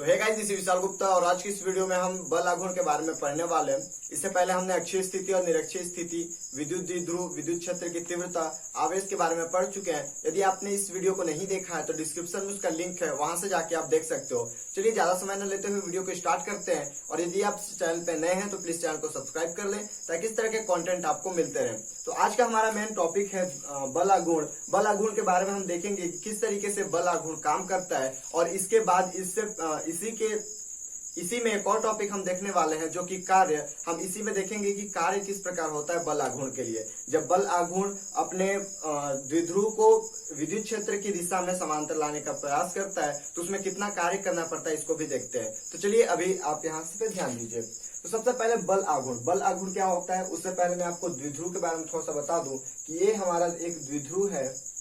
तो hey guys, this is Vishal Gupta और आज की इस वीडियो में हम बल आघूर्ण के बारे में पढ़ने वाले हैं। इससे पहले हमने अक्षीय स्थिति और निरक्षीय स्थिति, विद्युत द्विध्रुव, विद्युत क्षेत्र की तीव्रता, आवेश के बारे में पढ़ चुके हैं। यदि आपने इस वीडियो को नहीं देखा है तो डिस्क्रिप्शन में उसका लिंक है, वहां से जाके आप देख सकते हो। चलिए ज्यादा समय न लेते हुए वीडियो को स्टार्ट करते हैं। और यदि आप चैनल पे नए हैं तो प्लीज चैनल को सब्सक्राइब कर लें ताकि इस तरह के कंटेंट आपको मिलते रहे। तो आज का हमारा मेन टॉपिक है बल आघूर्ण। बल आघूर्ण के बारे में हम देखेंगे कि किस तरीके से बल आघूर्ण काम करता है और इसके बाद इसी में एक और टॉपिक हम देखने वाले हैं जो कि कार्य। हम इसी में देखेंगे कि कार्य किस प्रकार होता है बल आघूर्ण के लिए। जब बल आघूर्ण अपने द्विध्रुव को विद्युत क्षेत्र की दिशा में समांतर लाने का प्रयास करता है तो उसमें कितना कार्य करना पड़ता है, इसको भी देखते हैं। तो चलिए अभी आप यहाँ से ध्यान दीजिए। तो सबसे पहले बल आघूर्ण। बल आघूर्ण क्या होता है उससे पहले मैं आपको द्विध्रुव के बारे में थोड़ा सा बता दूं कि ये हमारा एक द्विध्रुव है।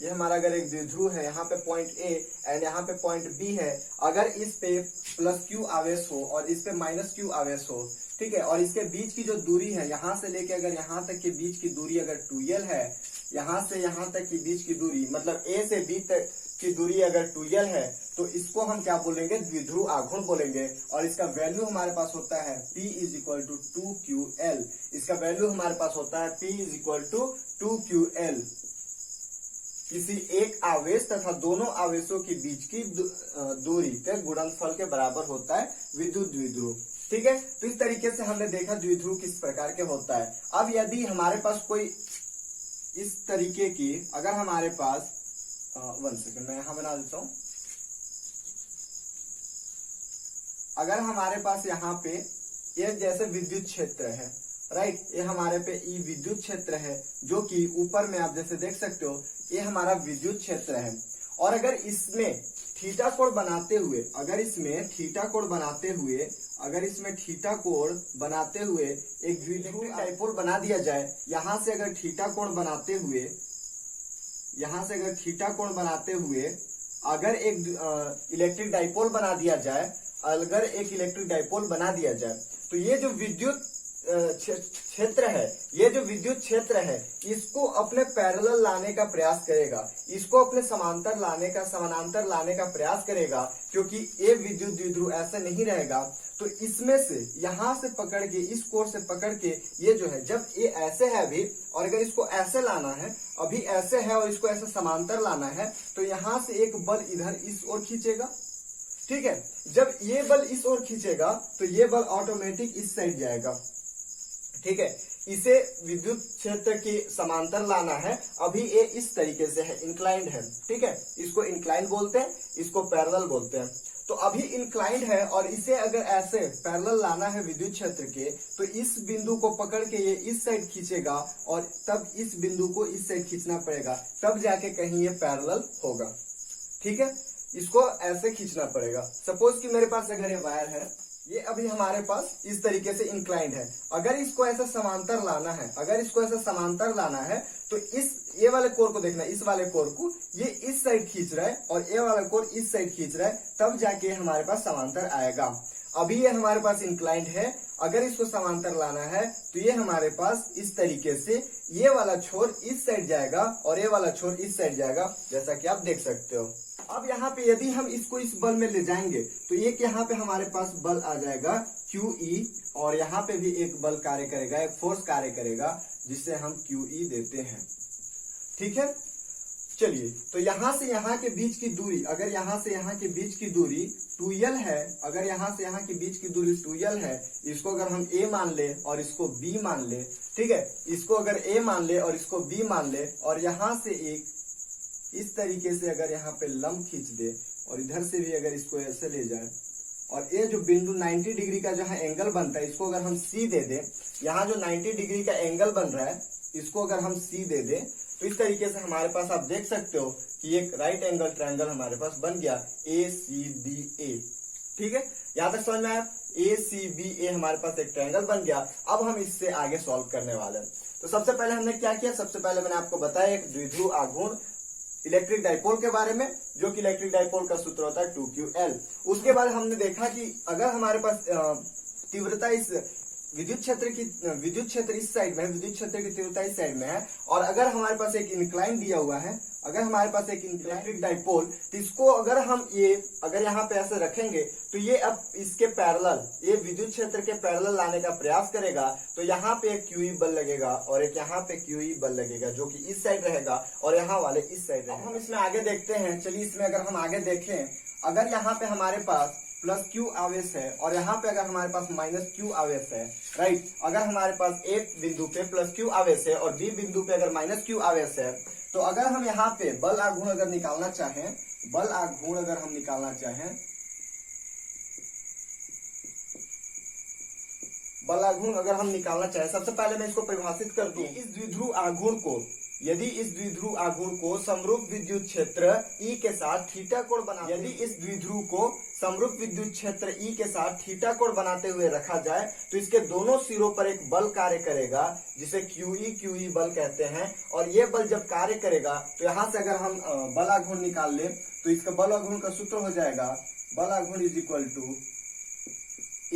ये हमारा अगर एक द्विध्रुव है, यहाँ पे पॉइंट ए एंड यहाँ पे पॉइंट बी है। अगर इस पे प्लस क्यू आवेश हो और इस पे माइनस क्यू आवेश हो, ठीक है, और इसके बीच की जो दूरी है यहाँ से लेके अगर यहाँ तक के बीच की दूरी अगर 2l है, यहाँ से यहाँ तक की बीच की दूरी मतलब ए से बी तक की दूरी अगर 2l है तो इसको हम क्या बोलेंगे, द्विध्रुव आघूर्ण बोलेंगे। और इसका वैल्यू हमारे पास होता है P = 2ql। इसका वैल्यू हमारे पास होता है P = 2ql। किसी एक आवेश तथा दोनों आवेशों के बीच की दूरी के गुणनफल के बराबर होता है विद्युत द्विध्रुव। ठीक है, तो इस तरीके से हमने देखा द्विध्रुव किस प्रकार के होता है। अब यदि हमारे पास कोई इस तरीके की, अगर हमारे पास 1 सेकंड मैं यहां बना देता हूं। अगर हमारे पास यहाँ पे एक जैसे विद्युत क्षेत्र है, राइट, ये हमारे पे ई विद्युत क्षेत्र है जो कि ऊपर में आप जैसे देख सकते हो ये हमारा विद्युत क्षेत्र है। और अगर इसमें थीटा कोण बनाते हुए, अगर इसमें थीटा कोण बनाते हुए एक द्विध्रुव डाइपोल बना दिया जाए, यहां से अगर थीटा कोण बनाते हुए अगर एक इलेक्ट्रिक डाइपोल बना दिया जाए, तो ये जो विद्युत क्षेत्र है, ये जो विद्युत क्षेत्र है, इसको अपने पैरेलल लाने का प्रयास करेगा, इसको अपने समानांतर लाने का प्रयास करेगा, क्योंकि ये विद्युत द्विध्रुव ऐसे नहीं रहेगा। तो इसमें से यहां से पकड़ के, इस कोर से पकड़ के, ये जो है जब ये ऐसे है अभी, और अगर इसको ऐसे लाना है, अभी ऐसे है और इसको ऐसे समांतर लाना है, तो यहां से एक बल इधर इस ओर खींचेगा। ठीक है, जब ये बल इस ओर खींचेगा तो ये बल ऑटोमेटिक इस साइड जाएगा। ठीक है, इसे विद्युत क्षेत्र की समांतर लाना है। अभी ये इस तरीके से है, इंक्लाइंड है। ठीक है, इसको इंक्लाइंड बोलते हैं, इसको पैरेलल बोलते हैं। तो अभी इंक्लाइंड है और इसे अगर ऐसे पैरेलल लाना है विद्युत क्षेत्र के, तो इस बिंदु को पकड़ के ये इस साइड खींचेगा और तब इस बिंदु को इस साइड खींचना पड़ेगा, तब जाके कहीं ये पैरेलल होगा। ठीक है, इसको ऐसे खींचना पड़ेगा। सपोज कि मेरे पास अगर ये वायर है, ये अभी हमारे पास इस तरीके से इंक्लाइंड है। अगर इसको ऐसा समांतर लाना है, तो ये वाले कोर को देखना, इस वाले कोर को ये इस साइड खींच रहा है और ये वाला कोर इस साइड खींच रहा है, तब जाके हमारे पास समांतर आएगा। अभी ये हमारे पास इंक्लाइंड है, अगर इसको समांतर लाना है तो ये हमारे पास इस तरीके से ये वाला छोर इस साइड जाएगा और ये वाला छोर इस साइड जाएगा, जैसा कि आप देख सकते हो। अब यहाँ पे यदि हम इसको इस बल में ले जाएंगे तो एक यहाँ पे हमारे पास बल आ जाएगा QE, और यहाँ पे भी एक बल कार्य करेगा, एक फोर्स कार्य करेगा, जिससे हम QE देते हैं। ठीक है, चलिए, तो यहाँ से यहाँ के बीच की दूरी, अगर यहाँ से यहाँ के बीच की दूरी 2l है, अगर यहाँ से यहाँ के बीच की दूरी 2l है, इसको अगर हम A मान ले और इसको B मान ले, ठीक है, इसको अगर A मान ले और इसको B मान ले, और यहाँ से एक इस तरीके से अगर यहाँ पे लंब खींच दे और इधर से भी अगर इसको ऐसे ले जाए, और ये जो बिंदु 90 डिग्री का जहाँ एंगल बनता है, इसको अगर हम C दे दे, यहाँ जो 90 डिग्री का एंगल बन रहा है, इसको अगर हम C दे दे, तो इस तरीके से हमारे पास आप देख सकते हो कि एक राइट एंगल ट्रायंगल हमारे पास बन गया ACBA। ठीक है, यहाँ तक समझ में आया? ACBA हमारे पास एक ट्रायंगल बन गया। अब हम इससे आगे सॉल्व करने वाले हैं। तो सबसे पहले हमने क्या किया, सबसे पहले मैंने आपको बताया एक द्विध्रुव आघूर्ण इलेक्ट्रिक डाइपोल के बारे में, जो कि इलेक्ट्रिक डाइपोल का सूत्र होता है 2ql। उसके बाद हमने देखा कि अगर हमारे पास तीव्रता इस विद्युत क्षेत्र इस साइड में है, विद्युत क्षेत्र की तीव्रता इस साइड में है, और अगर हमारे पास एक इंक्लाइन दिया हुआ है, अगर हमारे पास एक इलेक्ट्रिक डाइपोल, तो इसको अगर हम अगर यहाँ पे ऐसे रखेंगे तो ये अब इसके पैरेलल, ये विद्युत क्षेत्र के पैरेलल लाने का प्रयास करेगा, तो यहाँ पे एक क्यूई बल लगेगा और एक यहाँ पे क्यूई बल लगेगा, जो कि इस साइड रहेगा और यहाँ वाले इस साइड रहेगा। हम इसमें आगे देखते हैं, चलिए इसमें अगर हम आगे देखें, अगर यहाँ पे हमारे पास प्लस क्यू आवेश है और यहाँ पे अगर हमारे पास माइनस क्यू आवेश है, राइट, अगर हमारे पास एक बिंदु पे प्लस क्यू आवेश है और बी बिंदु पे अगर माइनस क्यू आवेश है, तो अगर हम यहाँ पे बल आघूर्ण अगर निकालना चाहें, बल आघूर्ण अगर हम निकालना चाहें, बल आघूर्ण अगर हम निकालना चाहें, सबसे पहले मैं इसको परिभाषित कर दूं। इस द्विध्रुव आघूर्ण को, यदि इस द्विध्रुव आघूर्ण को समरूप विद्युत क्षेत्र ई के साथ थीटा कोण बना, यदि इस द्विध्रुव को समरूप विद्युत क्षेत्र ई के साथ थीटा कोण बनाते हुए रखा जाए, तो इसके दोनों सिरों पर एक बल कार्य करेगा जिसे क्यूई बल कहते हैं, और ये बल जब कार्य करेगा तो यहाँ से अगर हम बल आघूर्ण निकाल ले तो इसका बल आघूर्ण का सूत्र हो जाएगा, बल आघूर्ण इज इक्वल टू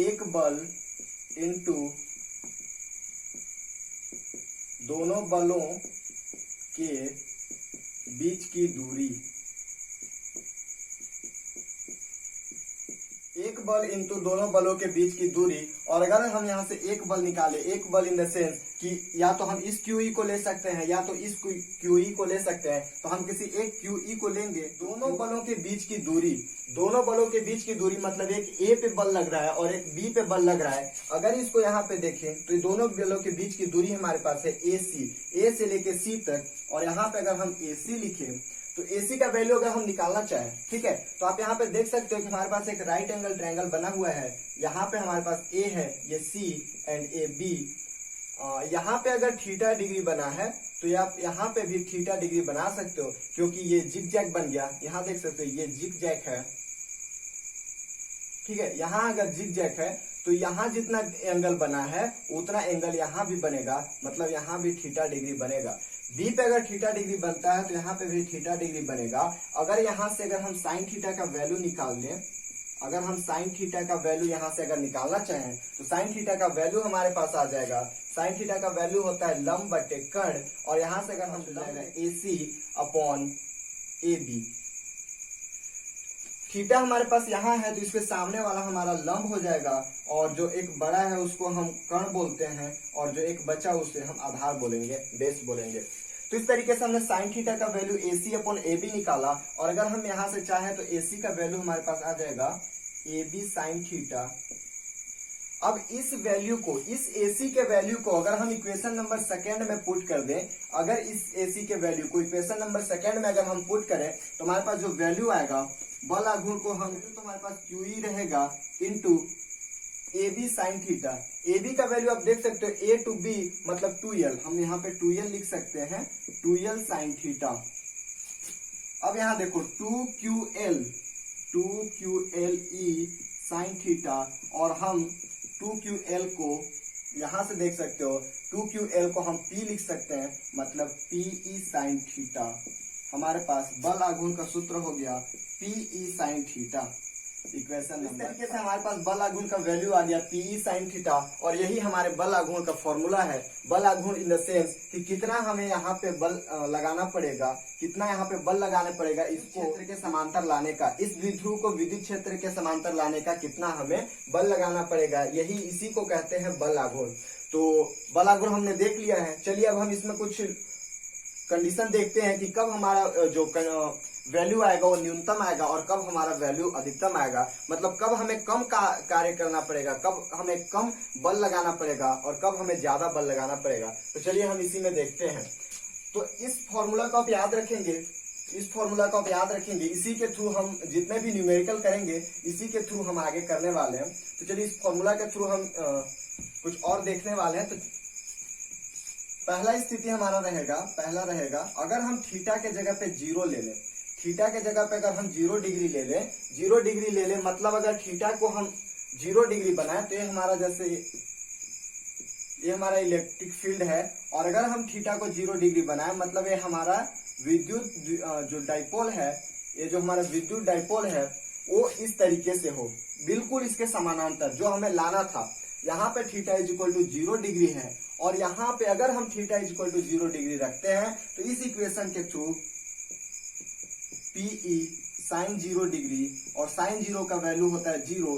एक बल इंटू दोनों बलों के बीच की दूरी, एक बल इंटू दोनों बलों के बीच की दूरी। और अगर हम यहाँ से एक बल निकाले, एक बल इन द सेंस कि या तो हम इस क्यूई को ले सकते हैं या तो इस क्यूई को ले सकते हैं, तो हम किसी एक क्यूई को लेंगे। दोनों बलों के बीच की दूरी, दोनों बलों के बीच की दूरी मतलब एक ए पे बल लग रहा है और एक बी पे बल लग रहा है। अगर इसको यहाँ पे देखें तो ये दोनों बलों के बीच की दूरी हमारे पास है AC, ए से लेके सी तक, और यहाँ पे अगर हम AC लिखें तो AC का वैल्यू अगर हम निकालना चाहें, ठीक है, तो आप यहाँ पे देख सकते हो कि हमारे पास एक राइट एंगल ट्रायंगल बना हुआ है। यहाँ पे हमारे पास A है, ये C एंड ये B। यहाँ पे अगर थीटा डिग्री बना है तो आप यहाँ पे भी थीटा डिग्री बना सकते हो, क्योंकि ये जिग जैग बन गया। यहाँ देख सकते हो ये जिग जैग है, ठीक है। यहाँ अगर जिग जैग है तो यहाँ जितना एंगल बना है उतना एंगल यहाँ भी बनेगा, मतलब यहाँ भी थीटा डिग्री बनेगा। बी पे अगर थीटा डिग्री बनता है तो यहाँ पे भी थीटा डिग्री बनेगा। अगर यहाँ से अगर हम साइन थीटा का वैल्यू निकाल लें, अगर हम साइन थीटा का वैल्यू यहाँ से अगर निकालना चाहें तो साइन थीटा का वैल्यू हमारे पास आ जाएगा। साइन थीटा का वैल्यू होता है लंब बटे कर्ण, और यहाँ से अगर हम जाएगा AC अपॉन AB। थीटा हमारे पास यहाँ है तो इसके सामने वाला हमारा लंब हो जाएगा, और जो एक बड़ा है उसको हम कर्ण बोलते हैं, और जो एक बचा उसे हम आधार बोलेंगे, बेस बोलेंगे। तो इस तरीके से हमने साइन थीटा का वैल्यू AC अपॉन AB निकाला, और अगर हम यहाँ से चाहें तो AC का वैल्यू हमारे पास आ जाएगा AB साइन थीटा। अब इस वैल्यू को, इस AC के वैल्यू को अगर हम इक्वेशन नंबर सेकेंड में पुट कर दें, अगर इस AC के वैल्यू को इक्वेशन नंबर सेकेंड में अगर हम पुट करें तो हमारे पास जो वैल्यू आएगा बल आघूर्ण को हम, तो हमारे पास QE रहेगा into AB sine theta. AB का वैल्यू आप देख सकते हो A टू B मतलब 2L, हम यहाँ पे 2L लिख सकते हैं, 2L साइन थीटा। अब यहाँ देखो 2QLE साइन थीटा, और हम 2QL को यहाँ से देख सकते हो, 2QL को हम P लिख सकते हैं, मतलब PE साइन थीटा। हमारे पास बल आघूर्ण का सूत्र हो गया PE साइन थीटा। इक्वेशन इस तरीके से हमारे पास बल आघूर्ण का वैल्यू आ गया PE साइन थीटा, और यही हमारे बल आघूर्ण का फॉर्मूला है। बल आघूर्ण इन द सेंस कि कितना हमें यहाँ पे बल लगाना पड़ेगा, कितना यहाँ पे बल लगाना पड़ेगा इसको क्षेत्र के समांतर लाने का, इस द्विध्रुव को विद्युत क्षेत्र के समांतर लाने का कितना हमें बल लगाना पड़ेगा, यही इसी को कहते हैं बल आघूर्ण। तो बल आघूर्ण हमने देख लिया है। चलिए अब हम इसमें कुछ कंडीशन देखते हैं कि कब हमारा जो वैल्यू आएगा वो न्यूनतम आएगा और कब हमारा वैल्यू अधिकतम आएगा, मतलब कब हमें कम कार्य करना पड़ेगा, कब हमें कम बल लगाना पड़ेगा और कब हमें ज्यादा बल लगाना पड़ेगा। तो चलिए हम इसी में देखते हैं। तो इस फॉर्मूला को आप याद रखेंगे, इस फॉर्मूला को आप याद रखेंगे, इसी के थ्रू हम जितने भी न्यूमेरिकल करेंगे इसी के थ्रू हम आगे करने वाले हैं। तो चलिए इस फॉर्मूला के थ्रू हम कुछ और देखने वाले हैं। तो पहला स्थिति हमारा रहेगा, पहला रहेगा अगर हम थीटा के जगह पे 0 ले लें, थीटा के जगह पे अगर हम 0 डिग्री ले लें, 0 डिग्री ले लें, मतलब अगर थीटा को हम 0 डिग्री बनाए तो ये हमारा, जैसे ये हमारा इलेक्ट्रिक फील्ड है, और अगर हम थीटा को 0 डिग्री बनाए मतलब ये हमारा विद्युत जो डाइपोल है, ये जो हमारा विद्युत डाइपोल है वो इस तरीके से हो, बिल्कुल इसके समानांतर जो हमें लाना था। यहाँ पे theta is equal to 0 degree है, और यहाँ पे अगर हम theta is equal to 0 degree रखते हैं तो इस इक्वेशन के थ्रू पीई साइन 0 डिग्री, और साइन 0 का वैल्यू होता है 0,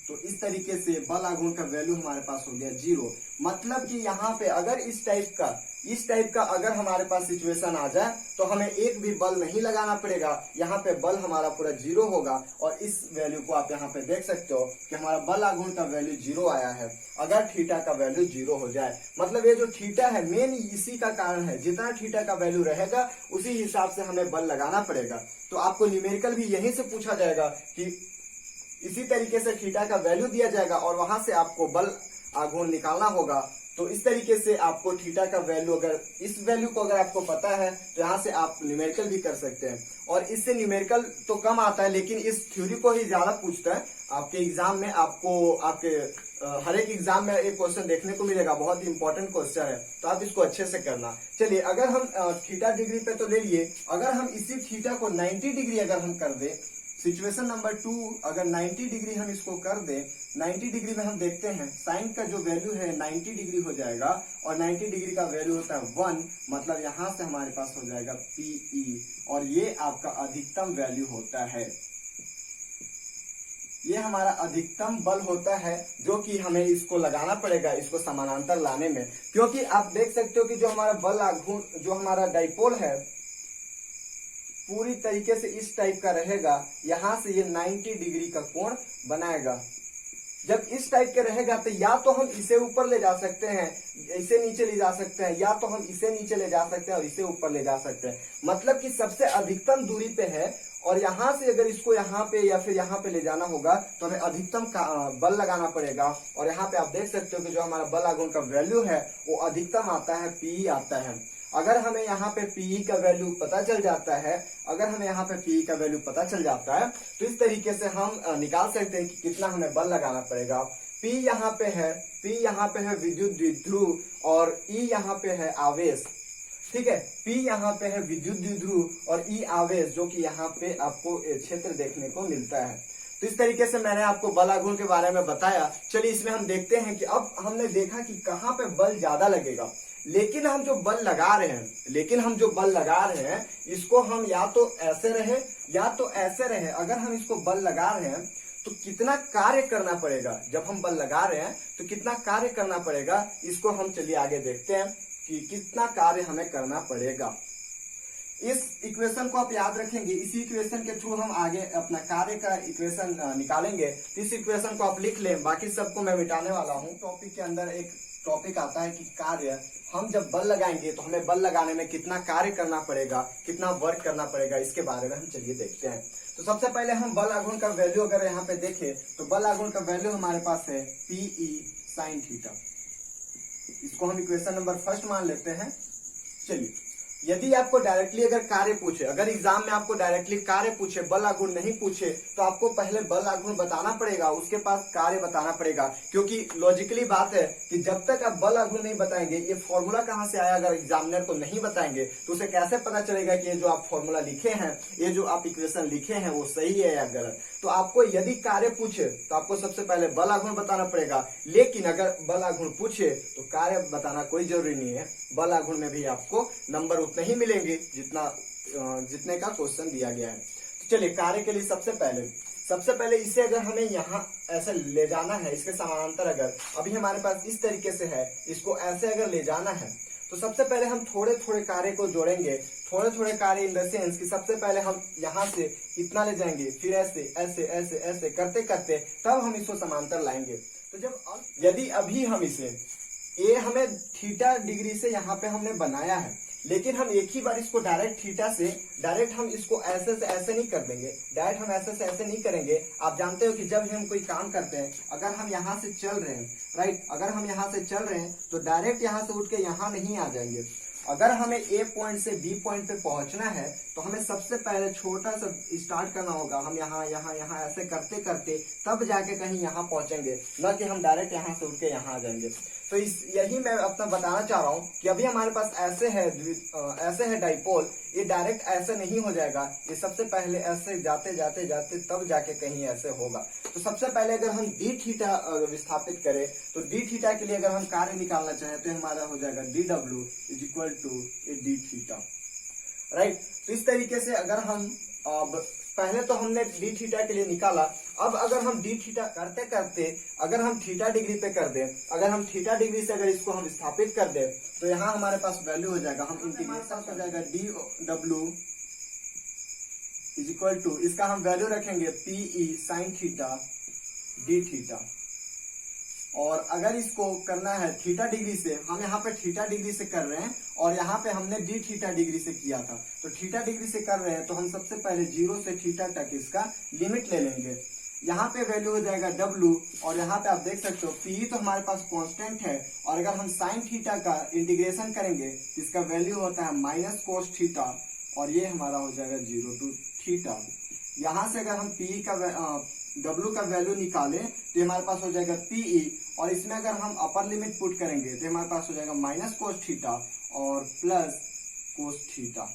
तो इस तरीके से बल आघूर्ण का वैल्यू हमारे पास हो गया 0। मतलब कि यहाँ पे अगर इस टाइप का अगर हमारे पास सिचुएशन आ जाए तो हमें एक भी बल नहीं लगाना पड़ेगा, यहाँ पे बल हमारा पूरा 0 होगा। और इस वैल्यू को आप यहाँ पे देख सकते हो कि हमारा बल आघूर्ण का वैल्यू 0 आया है अगर थीटा का वैल्यू 0 हो जाए। मतलब ये जो थीटा है मेन इसी का कारण है, जितना थीटा का वैल्यू रहेगा उसी हिसाब से हमें बल लगाना पड़ेगा। तो आपको न्यूमेरिकल भी यहीं से पूछा जाएगा कि इसी तरीके से थीटा का वैल्यू दिया जाएगा और वहां से आपको बल आघूर्ण निकालना होगा। तो इस तरीके से आपको थीटा का वैल्यू, अगर इस वैल्यू को अगर आपको पता है तो यहाँ से आप न्यूमेरिकल भी कर सकते हैं। और इससे न्यूमेरिकल तो कम आता है लेकिन इस थ्योरी को ही ज्यादा पूछता है आपके एग्जाम में। आपको आपके हर एक एग्जाम में एक क्वेश्चन देखने को मिलेगा, बहुत ही इंपॉर्टेंट क्वेश्चन है, तो आप इसको अच्छे से करना। चलिए, अगर हम थीटा डिग्री पे तो ले लिए, अगर हम इसी थीटा को 90 डिग्री अगर हम कर दे, सिचुएशन नंबर 2, अगर 90 डिग्री हम इसको कर दें, 90 डिग्री में हम देखते हैं साइन का जो वैल्यू है 90 डिग्री हो जाएगा, और 90 डिग्री का वैल्यू होता है 1, मतलब यहां से हमारे पास हो जाएगा पीई, और ये आपका अधिकतम वैल्यू होता है। ये हमारा अधिकतम बल होता है जो कि हमें इसको लगाना पड़ेगा, इसको समानांतर लाने में। क्योंकि आप देख सकते हो कि जो हमारा बल आघूर्ण, जो हमारा डाइपोल है पूरी तरीके से इस टाइप का रहेगा, यहां से ये 90 डिग्री का कोण बनाएगा। जब इस टाइप के रहेगा तो या तो हम इसे ऊपर ले जा सकते हैं, इसे नीचे ले जा सकते हैं, या तो हम इसे नीचे ले जा सकते हैं और इसे ऊपर ले जा सकते हैं। मतलब कि सबसे अधिकतम दूरी पे है, और यहां से अगर इसको यहाँ पे या फिर यहाँ पे ले जाना होगा तो हमें अधिकतम बल लगाना पड़ेगा। और यहाँ पे आप देख सकते हो कि जो हमारा बल आघूर्ण का वैल्यू है वो अधिकतम आता है, पी आता है। अगर हमें यहाँ पे पीई का वैल्यू पता चल जाता है, अगर हमें यहाँ पे पीई का वैल्यू पता चल जाता है तो इस तरीके से हम निकाल सकते हैं कि कितना हमें बल लगाना पड़ेगा। पी यहाँ पे है विद्युत द्विध्रुव, और ई यहाँ पे है आवेश। ठीक है, पी यहाँ पे है विद्युत द्विध्रुव और ई आवेश, जो कि यहाँ पे आपको क्षेत्र देखने को मिलता है। तो इस तरीके से मैंने आपको बल आघूर्ण के बारे में बताया। चलिए, इसमें हम देखते हैं कि अब हमने देखा कि कहाँ पे बल ज्यादा लगेगा, लेकिन हम जो बल लगा रहे हैं इसको हम या तो ऐसे रहे या तो ऐसे रहे। अगर हम इसको बल लगा रहे हैं तो कितना कार्य करना पड़ेगा, जब हम बल लगा रहे हैं तो कितना कार्य करना पड़ेगा, इसको हम चलिए आगे देखते हैं कि कितना कार्य हमें करना पड़ेगा। इस इक्वेशन को आप याद रखेंगे, इसी इक्वेशन के थ्रू हम आगे अपना कार्य का इक्वेशन निकालेंगे। तो इस इक्वेशन को आप लिख लें, बाकी सबको मैं मिटाने वाला हूँ। टॉपिक के अंदर एक टॉपिक आता है कि कार्य, हम जब बल लगाएंगे तो हमें बल लगाने में कितना कार्य करना पड़ेगा, कितना वर्क करना पड़ेगा, इसके बारे में हम चलिए देखते हैं। तो सबसे पहले हम बल आघूर्ण का वैल्यू अगर यहाँ पे देखें तो बल आघूर्ण का वैल्यू हमारे पास है पीई साइन थीटा। इसको हम इक्वेशन नंबर 1 मान लेते हैं। चलिए, यदि आपको डायरेक्टली अगर कार्य पूछे, अगर एग्जाम में आपको डायरेक्टली कार्य पूछे, बल आघूर्ण नहीं पूछे, तो आपको पहले बल आघूर्ण बताना पड़ेगा, उसके पास कार्य बताना पड़ेगा। क्योंकि लॉजिकली बात है कि जब तक आप बल आघूर्ण नहीं बताएंगे, ये फॉर्मूला कहाँ से आया, अगर एग्जामिनर को नहीं बताएंगे तो उसे कैसे पता चलेगा कि ये जो आप फॉर्मूला लिखे हैं, ये जो आप इक्वेशन लिखे हैं वो सही है या गलत। तो आपको यदि कार्य पूछे तो आपको सबसे पहले बल आघूर्ण बताना पड़ेगा। लेकिन अगर बल आघूर्ण पूछे तो कार्य बताना कोई जरूरी नहीं है। बल आघूर्ण में भी आपको नंबर उतने ही मिलेंगे जितने का क्वेश्चन दिया गया है। तो चलिए, कार्य के लिए सबसे पहले इसे अगर हमें यहाँ ऐसे ले जाना है, इसके समानांतर अगर अभी हमारे पास इस तरीके से है, इसको ऐसे अगर ले जाना है तो सबसे पहले हम थोड़े थोड़े कार्य को जोड़ेंगे। थोड़े थोड़े कार्य इन द सेंस कि सबसे पहले हम यहाँ से इतना ले जाएंगे, फिर ऐसे ऐसे ऐसे ऐसे करते करते तब हम इसको समांतर लाएंगे। तो जब यदि अभी हम इसे हमें थीटा डिग्री से यहाँ पे हमने बनाया है, लेकिन हम एक ही बार इसको डायरेक्ट थीटा से डायरेक्ट हम इसको ऐसे से ऐसे नहीं कर देंगे, डायरेक्ट हम ऐसे से ऐसे नहीं करेंगे। आप जानते हो कि जब हम कोई काम करते हैं, अगर हम यहाँ से चल रहे हैं, राइट, अगर हम यहाँ से चल रहे हैं तो डायरेक्ट यहाँ से उठ के यहाँ नहीं आ जाएंगे। अगर हमें ए पॉइंट से बी पॉइंट पे पहुंचना है तो हमें सबसे पहले छोटा सा स्टार्ट करना होगा। हम यहाँ यहाँ यहाँ ऐसे करते करते तब जाके कहीं यहाँ पहुंचेंगे, न कि हम डायरेक्ट यहाँ से उठ के यहाँ आ जाएंगे। तो यही मैं अपना बताना चाह रहा हूँ कि अभी हमारे पास ऐसे है डाइपोल, ये डायरेक्ट ऐसे नहीं हो जाएगा, ये सबसे पहले ऐसे जाते जाते जाते तब जाके कहीं ऐसे होगा। तो सबसे पहले अगर हम डी थीटा विस्थापित करें तो डी थीटा के लिए अगर हम कार्य निकालना चाहें तो हमारा हो जाएगा डी डब्ल्यू is equal to d theta, right. तो इस तरीके से अगर हम पहले तो हमने डी थीटा के लिए निकाला, अब अगर हम डी थीटा करते करते अगर हम थीटा डिग्री पे कर दें, अगर हम थीटा डिग्री से अगर इसको हम स्थापित कर दें तो यहाँ हमारे पास वैल्यू हो जाएगा, हम इंटीग्रेशन हो जाएगा डी डब्ल्यू इज इक्वल टू, इसका हम वैल्यू रखेंगे PE sine theta d theta. और अगर इसको करना है थीटा डिग्री से, हम यहाँ पे थीटा डिग्री से कर रहे हैं और यहाँ पे हमने डी थीटा डिग्री से किया था, तो थीटा डिग्री से कर रहे हैं तो हम सबसे पहले 0 से थीटा तक इसका लिमिट ले लेंगे। यहाँ पे वैल्यू हो जाएगा W और यहाँ पे आप देख सकते हो P तो हमारे पास कांस्टेंट है, और अगर हम साइन थीटा का इंटीग्रेशन करेंगे तो इसका वैल्यू होता है माइनस कोस थीटा, और ये हमारा हो जाएगा 0 टू थीटा। यहाँ से अगर हम P का W का वैल्यू निकालें तो हमारे पास हो जाएगा PE, और इसमें अगर हम अपर लिमिट पुट करेंगे तो हमारे पास हो जाएगा माइनस कोस थीटा और प्लस कोस थीटा।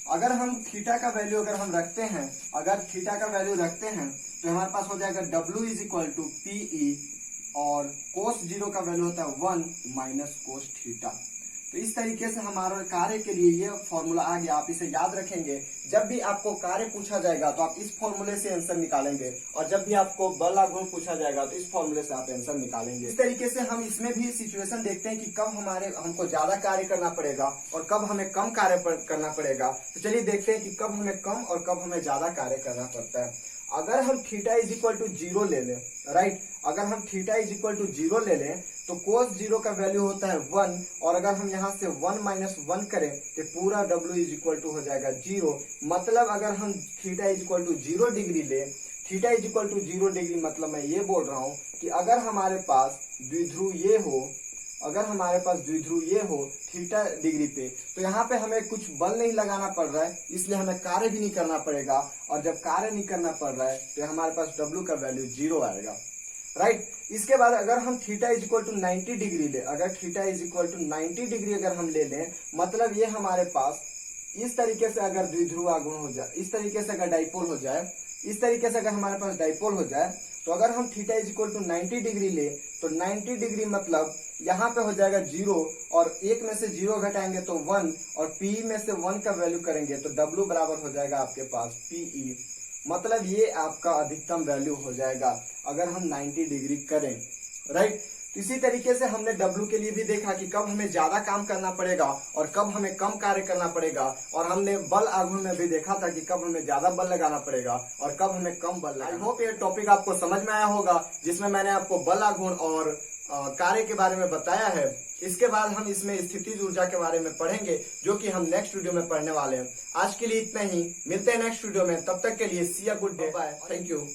अगर हम थीटा का वैल्यू अगर हम रखते हैं, अगर थीटा का वैल्यू रखते हैं तो हमारे पास हो जाएगा W is equal to PE, और कोस 0 का वैल्यू होता है 1 माइनस कोस थीटा। तो इस तरीके से हमारा कार्य के लिए ये फॉर्मूला आ गया, आप इसे याद रखेंगे। जब भी आपको कार्य पूछा जाएगा तो आप इस फॉर्मूले से आंसर निकालेंगे, और जब भी आपको बल आघूर्ण पूछा जाएगा तो इस फॉर्मूले से आप आंसर निकालेंगे। इस तरीके से हम इसमें भी सिचुएशन देखते हैं कि कब हमको ज्यादा कार्य करना पड़ेगा और कब हमें कम कार्य करना पड़ेगा। तो चलिए देखते हैं कि कब हमें कम और कब हमें ज्यादा कार्य करना पड़ता है। अगर हम थीटा इज इक्वल टू 0 ले लें, राइट, अगर हम थीटा इज इक्वल टू 0 ले लें तो कोस 0 का वैल्यू होता है 1, और अगर हम यहाँ से 1 माइनस 1 करें तो पूरा W इज इक्वल टू हो जाएगा 0। मतलब अगर हम theta is equal to 0 degree ले, theta is equal to 0 degree मतलब मैं ये बोल रहा हूँ कि अगर हमारे पास द्विध्रुव ये हो, अगर हमारे पास द्विध्रुव ये हो थीटा डिग्री पे, तो यहाँ पे हमें कुछ बल नहीं लगाना पड़ रहा है, इसलिए हमें कार्य भी नहीं करना पड़ेगा, और जब कार्य नहीं करना पड़ रहा है तो हमारे पास W का वैल्यू 0 आएगा, राइट। इसके बाद अगर हम theta is equal to 90 degree ले, अगर theta is equal to 90 degree अगर हम ले लें, मतलब ये हमारे पास इस तरीके से अगर द्विध्रुव आघूर्ण हो जाए, इस तरीके से अगर डाइपोल हो जाए, इस तरीके से अगर हमारे पास डाइपोल हो जाए, तो अगर हम theta is equal to 90 degree ले तो 90 डिग्री मतलब यहाँ पे हो जाएगा 0, और 1 में से 0 घटाएंगे तो 1, और P में से 1 का वैल्यू करेंगे तो W बराबर हो जाएगा आपके पास PE। मतलब ये आपका अधिकतम वैल्यू हो जाएगा अगर हम 90 डिग्री करें, राइट। तो इसी तरीके से हमने W के लिए भी देखा कि कब हमें ज्यादा काम करना पड़ेगा और कब हमें कम कार्य करना पड़ेगा, और हमने बल आघूर्ण में भी देखा था कि कब हमें ज्यादा बल लगाना पड़ेगा और कब हमें कम बल लगाना। आई होप ये टॉपिक आपको समझ में आया होगा, जिसमें मैंने आपको बल आघूर्ण और कार्य के बारे में बताया है। इसके बाद हम इसमें स्थितिज ऊर्जा के बारे में पढ़ेंगे, जो कि हम नेक्स्ट वीडियो में पढ़ने वाले हैं। आज के लिए इतना ही, मिलते हैं नेक्स्ट वीडियो में, तब तक के लिए see a good day, bye, thank you.